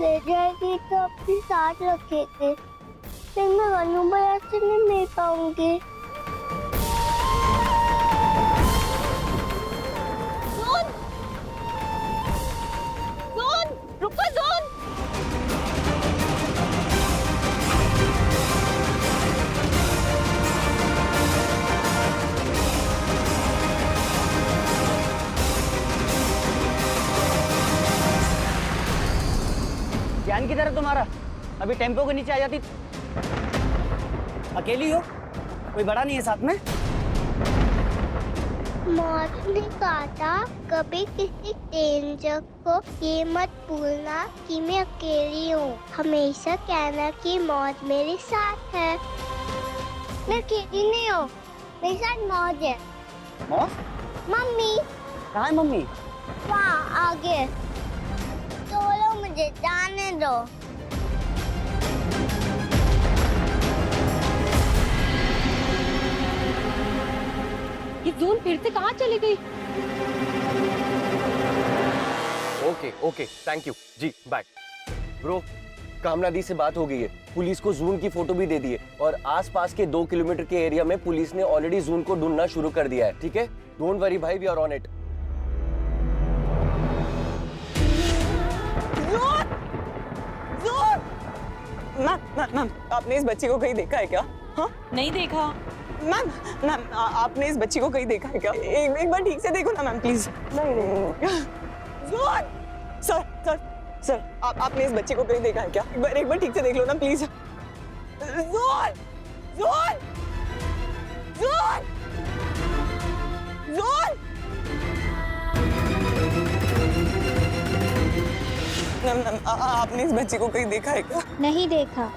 ले जाएगी तो अपने साथ रखेंगे, फिर मैं वनु भैया से नहीं मिल पाऊंगी। जोन! जोन! रुको जोन! ज्ञान की तरह तुम्हारा अभी टेम्पो के नीचे आ जाती। अकेली हो, कोई बड़ा नहीं है साथ में? मौत ने कहा था कभी किसी डेंजर को ये मत भूलना कि मैं अकेली हूँ। हमेशा कहना कि मौत मेरे साथ है। मैं अकेली नहीं हूँ, मेरे साथ मौत है। मौत? मम्मी कहाँ है मम्मी? वहाँ आगे। चलो मुझे जाने दो। ये जोन फिर से कहाँ चली गई? ओके ओके थैंक यू जी, बाय। ब्रो, कामना दी से बात हो गई है, पुलिस को जून की फोटो भी दे दी है और आसपास के 2 किलोमीटर के एरिया में पुलिस ने ऑलरेडी जून को ढूंढना शुरू कर दिया है। ठीक है, डोंट वरी भाई, we are on it. Ma'am, आपने इस बच्ची को कहीं देखा है क्या? हाँ? नहीं देखा। मैम, आपने इस बच्ची को कहीं देखा है क्या? एक बार ठीक से देखो ना मैम, प्लीज। नहीं। सर, आपने इस बच्ची को कहीं देखा है क्या? एक बार ठीक से देख लो ना प्लीज। मैम, आपने इस बच्ची को कहीं देखा है क्या? नहीं देखा।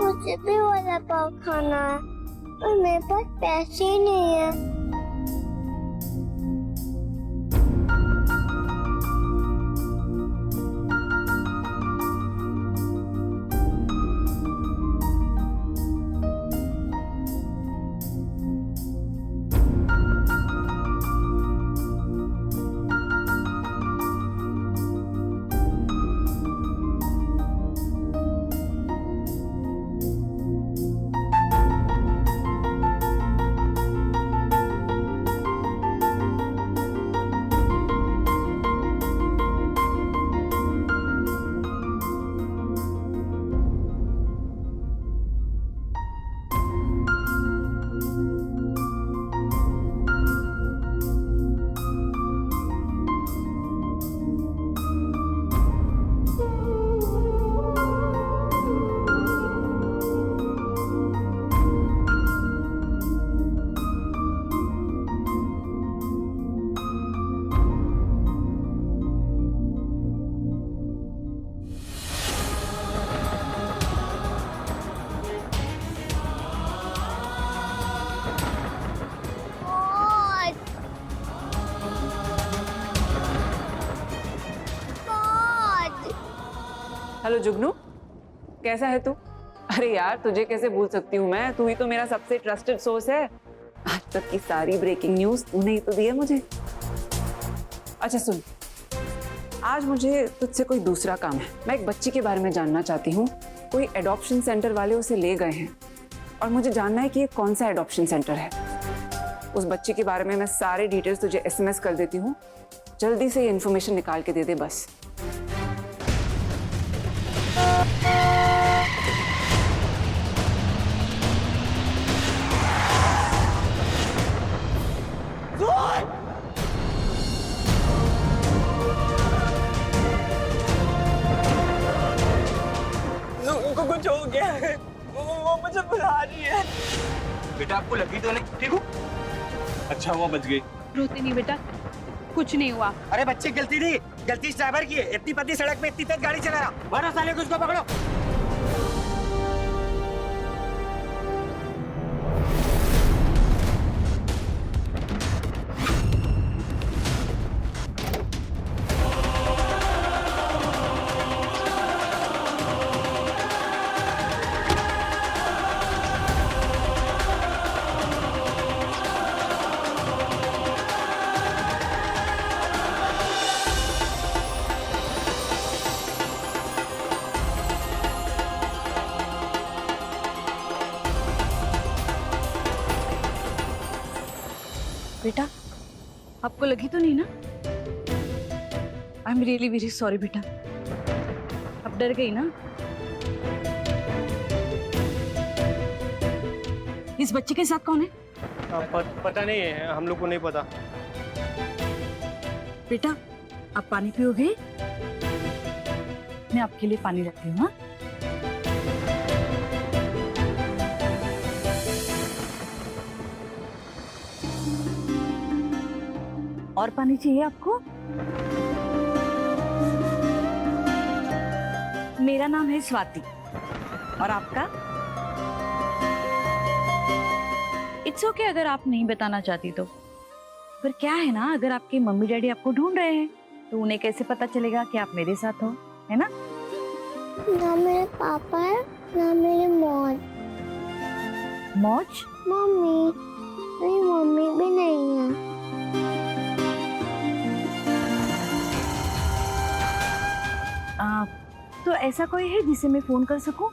मुझे भी वड़ा पाव खाना है और मेरे पास पैसे ही नहीं है। हेलो जुगनू, कैसा है तू? अरे यार, तुझे कैसे भूल सकती हूँ मैं, तू ही तो मेरा सबसे ट्रस्टेड सोर्स है। आज तक की सारी ब्रेकिंग न्यूज तूने ही तो दी है मुझे। अच्छा सुन, आज मुझे तुझसे कोई दूसरा काम है। मैं एक बच्ची के बारे में जानना चाहती हूँ कोई एडॉप्शन सेंटर वाले उसे ले गए हैं और मुझे जानना है कि ये कौन सा एडॉप्शन सेंटर है। उस बच्चे के बारे में मैं सारे डिटेल्स तुझे एसएमएस कर देती हूँ, जल्दी से ये इन्फॉर्मेशन निकाल के दे दे बस। उनको कुछ हो गया है, वो मुझे बुला रही है। बेटा आपको लगी तो नहीं? ठीक हो? अच्छा हुआ बच गई। रोते नहीं बेटा, कुछ नहीं हुआ। अरे बच्चे गलती नहीं, गलती इस ड्राइवर की है। इतनी पतली सड़क में इतनी तेज गाड़ी चला रहा। मारो साले को, उसको पकड़ो। बेटा आपको लगी तो नहीं ना? I am really very sorry बेटा। अब डर गई ना? इस बच्चे के साथ कौन है? पता नहीं है, हम लोग को नहीं पता। बेटा आप पानी पियोगे? मैं आपके लिए पानी रखती हूँ। हाँ? और पानी चाहिए आपको? मेरा नाम है स्वाति और आपका? इट्स ओके अगर आप नहीं बताना चाहती तो। पर क्या है ना, अगर आपके मम्मी डैडी आपको ढूंढ रहे हैं तो उन्हें कैसे पता चलेगा कि आप मेरे साथ हो, है ना? ना मेरे पापा है ना मेरी मौज। मौज? मम्मी, मेरी मम्मी भी नहीं है। तो ऐसा कोई है जिसे मैं फोन कर सकूं?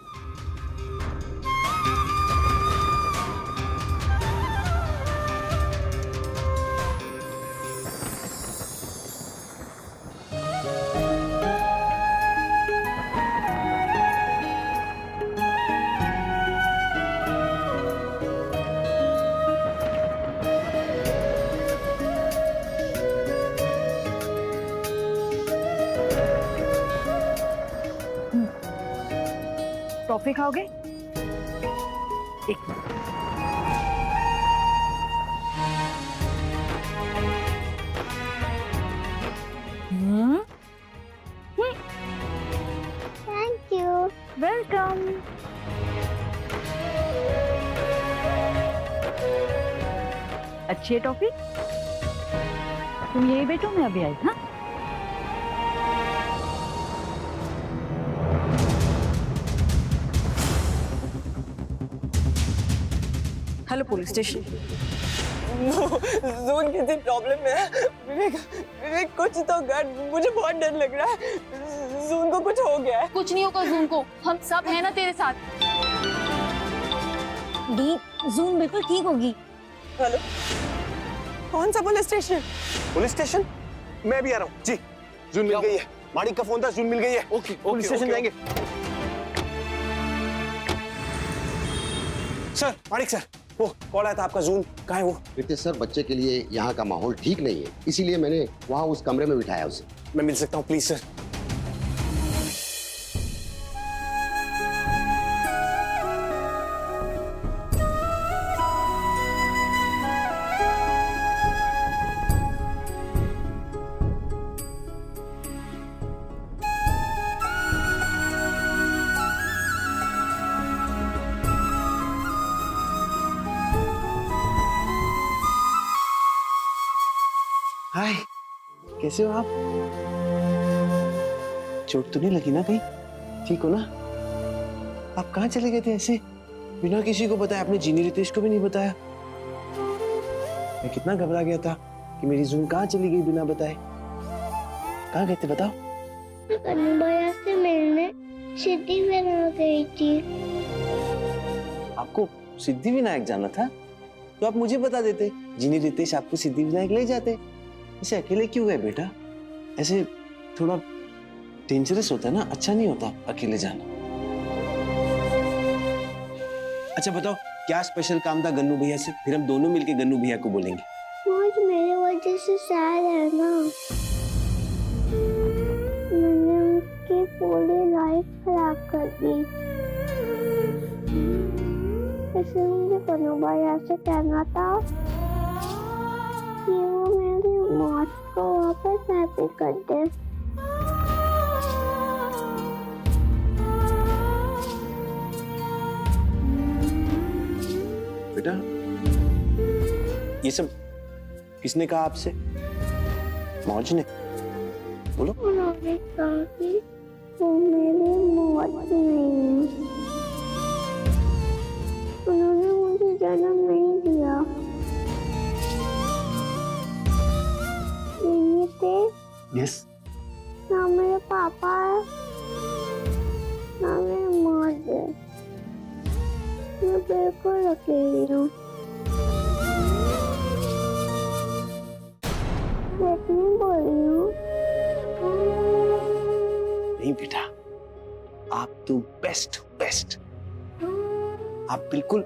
टॉफी खाओगे? एक मिनट। Thank you. वेलकम। अच्छी है टॉफी? तुम यही बैठो, मैं अभी आई। हाँ हेलो पुलिस स्टेशन। जून किसी प्रॉब्लम में है। विवेक कुछ तो कर, मुझे बहुत डर लग रहा है। जून को कुछ हो गया है। कुछ नहीं होगा जून को, हम सब हैं ना तेरे साथ। दीप जून बिल्कुल ठीक होगी। हेलो, कौन सा पुलिस स्टेशन? Police station? मैं भी आ रहा हूँ जी। जून मिल गई है, माणिक का फोन था, जून मिल गई है। ओके, पुलिस स्टेशन जाएंगे। सर, माणिक सर, वो कॉल आया था आपका, जून कहाँ है वो? रितेश सर, बच्चे के लिए यहाँ का माहौल ठीक नहीं है, इसीलिए मैंने वहाँ उस कमरे में बिठाया उसे। मैं मिल सकता हूँ प्लीज सर? हाय, कैसे हो आप? चोट तो नहीं लगी ना कहीं? ठीक हो ना? आप कहाँ चले गए थे ऐसे बिना किसी को बताया? आपने जीनी रितेश को भी नहीं बताया। मैं कितना घबरा गया था कि मेरी जून कहाँ चली गई बिना बताए। कहाँ गए थे बताओ? कन्नू भैया से मिलने। सिद्धिविनायक गई थी। आपको सिद्धिविनायक जाना था तो आप मुझे बता देते, जिनी रितेश आपको सिद्धिविनायक ले जाते। ऐसे अकेले क्यों गए बेटा? ऐसे थोड़ा डेंजरस होता है ना, अच्छा नहीं होता अकेले जाना। अच्छा बताओ, क्या स्पेशल काम था गन्नू भैया से? फिर हम दोनों मिलके गन्नू भैया को बोलेंगे। मौज मेरे वजह से सैड है ना, मैंने उसकी पूरी लाइफ खराब कर दी। इसलिए मुझे गन्नू भैया से कहना था कि वो मेरी मौज को वापस हैप्पी कर दे। बेटा ये सब किसने कहा आपसे? मौज ने? बोलो। उन्होंने कहा कि वो मेरी मौज नहीं है, उन्होंने मुझे जन्म नहीं दिया। ये थे यस। ना मेरे पापा है ना मेरी मौज है, मैं बिल्कुल अकेली हूँ। सच नहीं बोल रही हूँ। नहीं बेटा, आप तो बेस्ट बेस्ट। आप बिल्कुल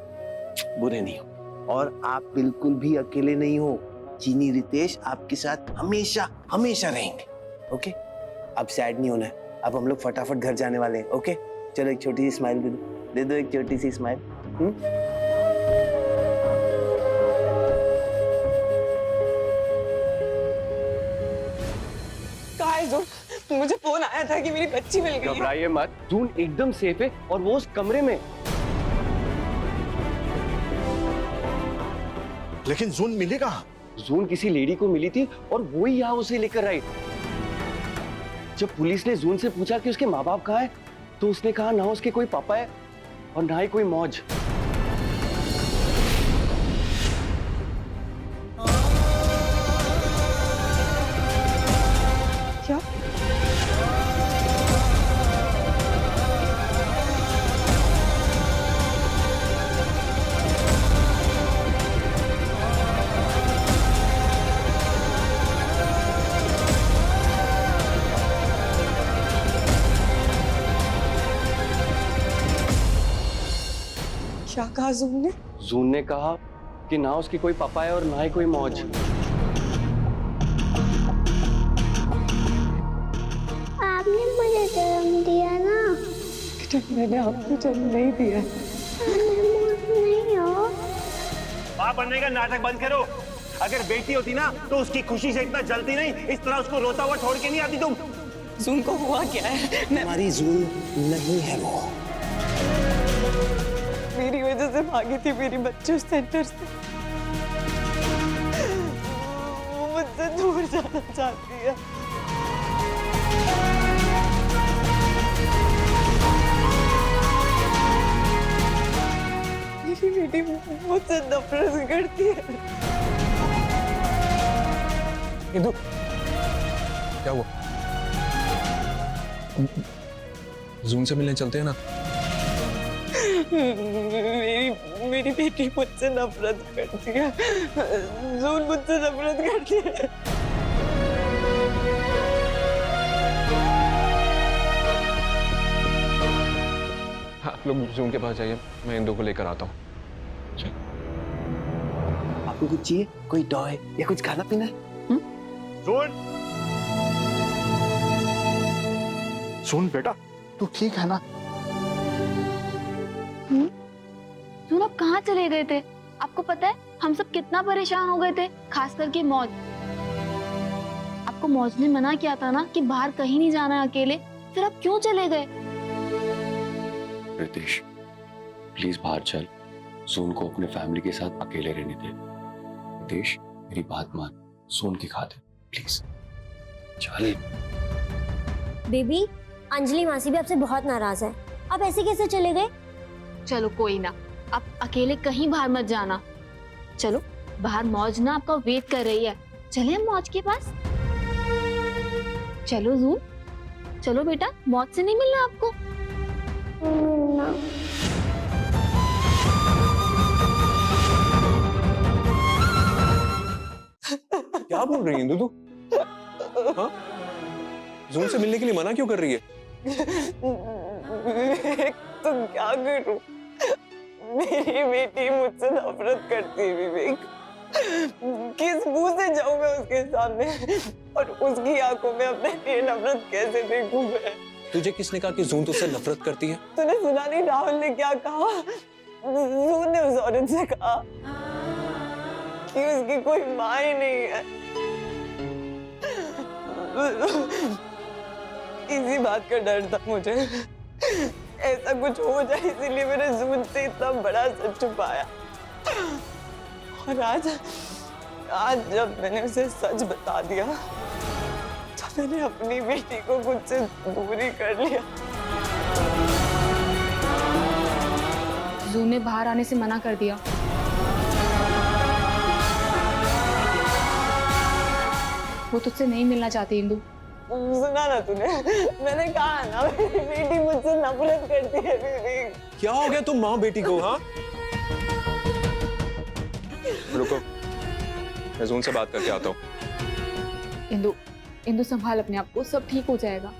बुरे नहीं हो और आप बिल्कुल भी अकेले नहीं हो। चीनी रितेश आपके साथ हमेशा हमेशा रहेंगे। ओके, अब सैड नहीं होना है। अब हम लोग फटाफट घर जाने वाले हैं। ओके चलो, एक छोटी सी स्माइल दे दो एक छोटी सी स्माइल। कहाँ है जून? मुझे फोन आया था कि मेरी बच्ची मिल गई है। घबराइए मत, जून एकदम सेफ है और वो उस कमरे में। लेकिन जून मिली कहाँ? जून किसी लेडी को मिली थी और वो ही यहाँ उसे लेकर आई। जब पुलिस ने जून से पूछा कि उसके माँ बाप कहाँ है, तो उसने कहा ना उसके कोई पापा है और ना ही कोई मौज। क्या? क्या कहा जून ने? जून ने कहा कि ना उसके कोई पापा है और ना ही कोई मौज। आपने मुझे जन्म दिया ना। बेटा मैंने आपको जन्म नहीं दिया। मैं मौज नहीं हो। माँ बनने का नाटक बंद करो। अगर बेटी होती ना तो उसकी खुशी से इतना जलती नहीं, इस तरह उसको रोता हुआ छोड़ के नहीं आती तुम। जून को हुआ क्या है? हमारी जून नहीं है वो। मेरी वजह से भागी थी मेरी बच्ची उस सेंटर से। वो मुझसे दूर जाना चाहती है। मेरी बेटी मुझसे नफरत करती है। इंदु, क्या हुआ? जून से मिलने चलते हैं ना? मेरी बेटी मुझसे नफरत करती है। जून मुझसे नफरत करती है। आप लोग जून के पास जाइए, मैं इंदु को लेकर आता हूँ। आपको कुछ चाहिए? कोई टॉय या कुछ खाना पीना है? जून! जून बेटा, तू ठीक है ना? जून आप कहाँ चले गए थे? आपको पता है हम सब कितना परेशान हो गए थे, खास करके मौज। आपको मौज ने मना किया था ना कि बाहर कहीं नहीं जाना है अकेले, फिर आप क्यों चले गए? रितेश प्लीज बाहर चल, सोन को अपने फैमिली के साथ अकेले रहने दे। रितेश मेरी बात मान, सोन की खातिर प्लीज चल। बेबी, अंजलि मासी भी आपसे बहुत नाराज है। आप ऐसे कैसे चले गए? चलो कोई ना, आप अकेले कहीं बाहर मत जाना। चलो बाहर मौज ना आपका वेट कर रही है, चले हम मौज के पास। चलो जून, चलो बेटा, मौज से नहीं मिलना आपको। मिलना। क्या बोल रही है इंदु तू? हाँ? जून से मिलने के लिए मना क्यों कर रही है? विवेक, तो क्या करूं? मेरी बेटी मुझसे नफरत करती है विवेक। किस मुंह से जाऊं मैं उसके सामने और उसकी आंखों में अपने लिए नफरत कैसे देखूं मैं? तुझे किसने कहा कि जून तुझसे नफरत करती है? तूने सुना नहीं राहुल ने क्या कहा? जून ने उस औरत से कहा कि उसकी कोई माँ ही नहीं है। इसी बात का डर था मुझे, ऐसा कुछ हो जाए, इसीलिए मैंने जून से इतना बड़ा सच छुपाया। और आज जब मैंने उसे सच बता दिया तो मैंने अपनी बेटी को खुद से दूरी कर लिया। जून ने बाहर आने से मना कर दिया। वो तुझसे नहीं मिलना चाहती इंदु। सुना ना तूने? मैंने कहा ना मेरी बेटी मुझसे नफरत करती है विवेक। क्या हो गया तुम माँ बेटी को? हाँ, रुको, मैं जून से बात करके आता हूँ। इंदु संभाल अपने आप को, सब ठीक हो जाएगा।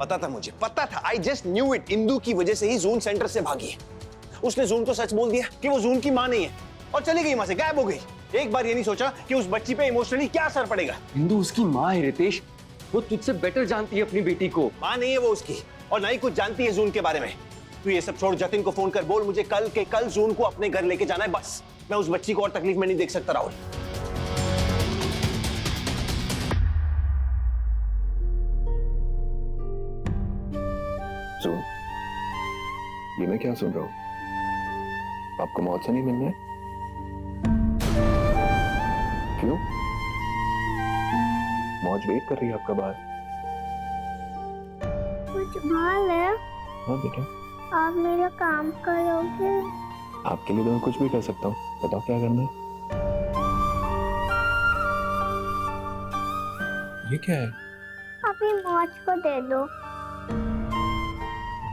पता था मुझे, पता था। I just knew it. Indu की वजह से ही जून सेंटर से भागी है। उसने जून को सच बोल दिया कि वो जून की माँ नहीं है और चली गई, वहां से गायब हो गई। एक बार ये नहीं सोचा कि उस बच्ची पे इमोशनली क्या असर पड़ेगा। इंदु उसकी माँ है रितेश, वो तुझसे बेटर जानती है अपनी बेटी को। माँ नहीं है वो उसकी, और ना ही कुछ जानती है जून के बारे में। तू ये सब छोड़, जतिन को फोन कर, बोल मुझे कल के कल जून को अपने घर लेके जाना है, बस। मैं उस बच्ची को और तकलीफ में नहीं देख सकता राहुल। जून, ये मैं क्या सुन रहा हूँ? आपको मौत से नहीं मिलना है? क्यों? मौज वेट कर रही है आपका बाहर। कुछ भाल है? हाँ बेटा। आप मेरा काम करोगे? आपके लिए तो मैं कुछ भी कर सकता हूँ, बताओ क्या करना है? ये क्या है? आप ही मौज को दे दो।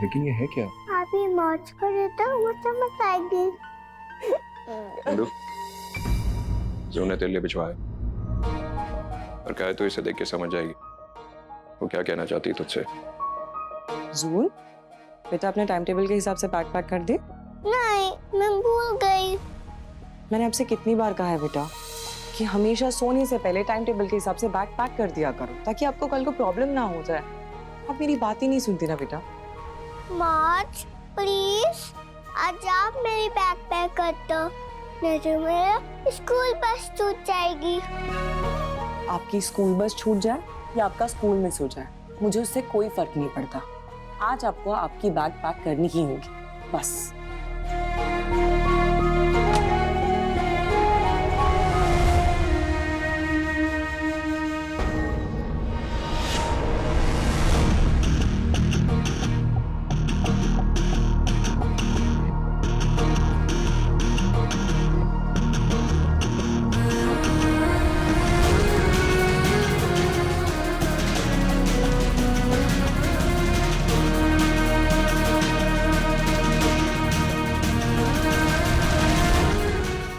लेकिन ये है क्या? आप ही मौज को दे दो, वो समझ आएगी। इंदु, जून ने तेरे लिए भिजवाया और कहा है तो इसे देख के समझ जाएगी वो क्या कहना चाहती है तुझसे। जून, बेटा अपने टाइम टेबल के हिसाब से बैग पैक कर दे। नहीं, मैं भूल गई। मैंने आपसे कितनी बार कहा है बेटा कि हमेशा सोने से पहले टाइम टेबल के हिसाब से बैग पैक कर दिया करो, ताकि आपको कल को प्रॉब्लम ना हो जाए। आप मेरी बात ही नहीं सुनती ना बेटा। मौज, प्लीज आज आप मेरी बैग पैक कर दो, नहीं तो मेरा स्कूल बस छूट जाएगी। आपकी स्कूल बस छूट जाए या आपका स्कूल मिस हो जाए, मुझे उससे कोई फर्क नहीं पड़ता। आज आपको आपकी बैग पैक करनी ही होगी, बस।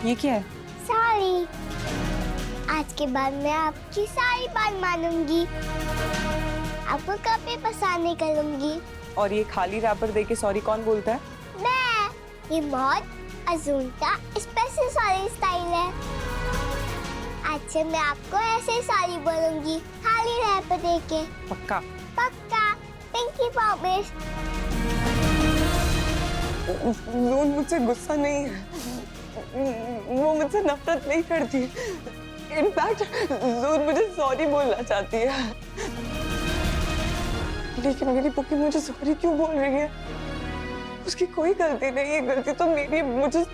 ये क्या है? सारी। आज के बाद मैं आपकी सारी बात मानूंगी, आपको कभी पसंद नहीं करूंगी। और ये खाली रैपर देके सॉरी कौन बोलता है? मैं। ये मौत अजून का स्पेशल सॉरी स्टाइल है। आज से मैं आपको ऐसे ही सॉरी बोलूंगी, खाली रैपर देके। पक्का? पक्का। Thank you promise. जून मुझसे गुस्सा नहीं है, वो मुझसे नफरत नहीं करती। इनफैक्ट जून मुझे सॉरी बोलना चाहती है, लेकिन मेरी पुप्पी मुझे सॉरी क्यों बोल रही है? उसकी कोई गलती नहीं है, गलती तो मेरी है। मुझे